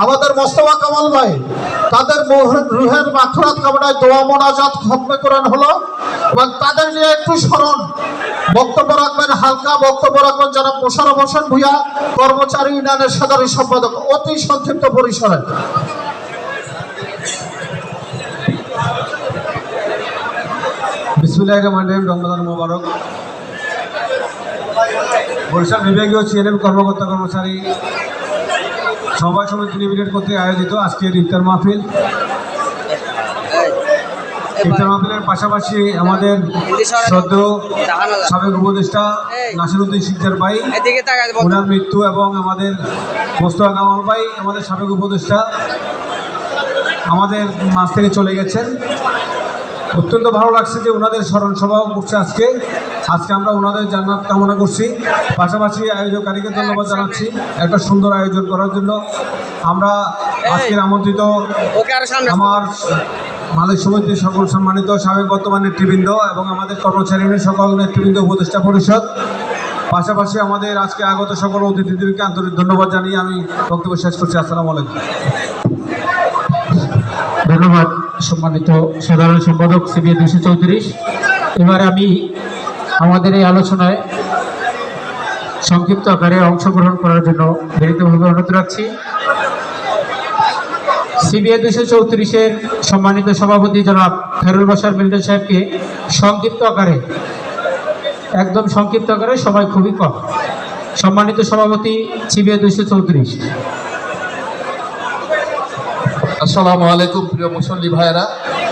আমাদের মোস্তফা কামাল ভাই তাদের রুহের মাগফিরাত কামনায় দোয়া মোনাজাত খতমে কোরআন হলো এবং তাদের নিয়ে একটু স্মরণ বক্তব্য রাখবেন, হালকা বক্তব্য রাখবেন জনাব মোশাররফ হোসেন ভূঁইয়া, কর্মচারী ইউনিয়নের সাধারণ সম্পাদক, অতি সংক্ষিপ্ত পরিসরে। বিসমিল্লাহির রহমানির রহিম। রমজান মোবারক। বরিশাল বিভাগীয় সিএনএম কর্মকর্তা কর্মচারী সভা সমিতি লিমিটেড কর্তৃক আয়োজিত আজকের ইফতার মাহফিল। ইফতার মাহফিলের পাশাপাশি আমাদের শ্রদ্ধেয় সাবেক উপদেষ্টা নাসিরউদ্দিন শিকদার ভাই, ওনার মৃত্যু, এবং আমাদের মোস্তফা কামাল ভাই আমাদের সাবেক উপদেষ্টা আমাদের মাঝ থেকে চলে গেছেন। অত্যন্ত ভালো লাগছে যে ওনাদের স্মরণ সভাও করছে আজকে আমরা ওনাদের জান্নাত কামনা করছি। পাশাপাশি আয়োজককারীকে ধন্যবাদ জানাচ্ছি একটা সুন্দর আয়োজন করার জন্য। আমরা আজকের আমন্ত্রিত আমার মালিক সমিতির সকল সম্মানিত সাবেক বর্তমান নেতৃবৃন্দ এবং আমাদের কর্মচারী সকল নেতৃবৃন্দ, উপদেষ্টা পরিষদ, পাশাপাশি আমাদের আজকে আগত সকল অতিথিদেরকে আন্তরিক ধন্যবাদ জানিয়ে আমি বক্তব্য শেষ করছি। আসসালামু আলাইকুম। ধন্যবাদ সম্মানিত সাধারণ সম্পাদক সিবিএ 234। এবারে আমি আমাদের এই আলোচনায় সংক্ষিপ্ত আকারে অংশগ্রহণ করার জন্য বিনীতভাবে অনুরোধ রাখছি সিবিএ 234-এর সম্মানিত সভাপতি জনাব খায়রুল বাশার মিল্টন সাহেবকে সংক্ষিপ্ত আকারে, একদম সংক্ষিপ্ত আকারে, সময় খুবই কম। সম্মানিত সভাপতি সিবিএ 234। আসসালামু আলাইকুম প্রিয় মুসল্লি ভাইয়েরা।